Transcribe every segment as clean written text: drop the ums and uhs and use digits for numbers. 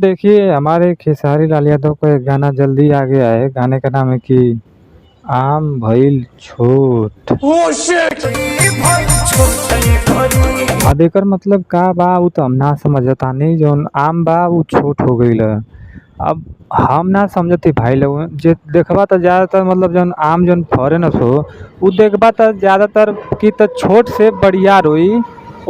देखिए हमारे खेसारी लाल यादव का एक गाना जल्दी आ गया है। गाने का नाम है कि आम भइल छोट। अब एकर मतलब का बा उ तो हम ना समझतानी। जौन आम बा उ छोट हो गईल है। अब हम ना समझती भाई लोग जे देखबा तो ज़्यादातर मतलब जौन आम जौन फरे न सो उ देखबा तो ज़्यादातर कि तो छोट से बड़ियार होई।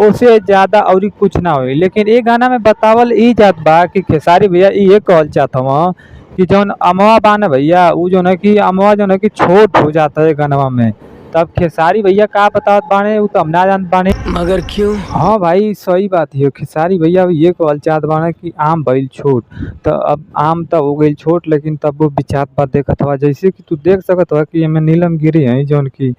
ओसे ज़्यादा अउरी कुछ ना होई। लेकिन ए गाना में बतावल ई जात बा कि खेसारी भैया इहे कहल चाहत हवन कि जौन अमवा बा न भैया उ जौन है कि अमवा जौन है कि छोट हो जाता है गानवा में। तब खेसारी भैया का बतावत बाड़े उ तो हम ना जानत बानी। मगर क्यों? हाँ भाई सही बात है। खेसारी भैया ये कहल चाहत बाड़े कि आम भइल छोट। तो अब आम तो हो गइल छोट लेकिन तब वो बिचात बा देखत हवा। जैसे कि तू देख सकत हवा कि एमे नीलम गिरी है जौन कि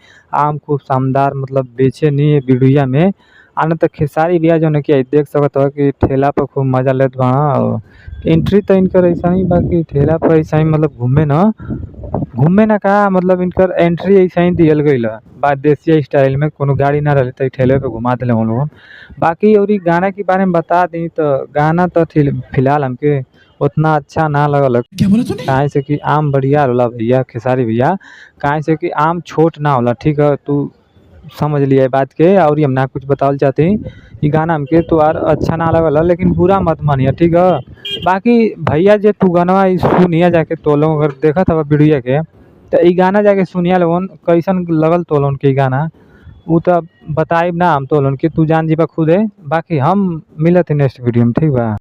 आम खूब शानदार मतलब बेचे नी है बिड़ुइया में। आ न त खेसारी भैया जौन है कि देख सकत हवा कि ठेला पर खूब मजा लेत बाड़न। एंट्री तो इनकर ऐसा ही बा कि ठेला पर ऐसा ही मतलब घूमे न का मतलब इनकर एंट्री ऐसा ही दिहल गइल ह। बा देसिया स्टाइल में कोनो गाड़ी ना रहे त ठेले पे घुमा देले उन लोगन। बाकी और गाना के बारे में बता दी तो गाना तो फिलहाल हमके उतना अच्छा ना लगल है। क्या बोला तूने? काहे से कि आम बढ़िया होला भैया खेसारी भैया। काहे से कि आम छोट ना होला। ठीक है तू समझ लिया बात के और हम ना कुछ बतावल चाहती। ई गाना हमके तो यार अच्छा ना लगल लेकिन बुरा मत मानिया ठीक है। बाकी भैया जे तू गाना सुनिया जाके तो लोग अगर देखत हवा वीडियो के तो ई गाना जाके सुनिया लोगन कैसन लगल तो लोगन के ई गाना उ तो बताइब ना हम तो लोगन के तू जान जीबा खुदे। बाकी हम मिलत नेक्स्ट वीडियो में ठीक बा।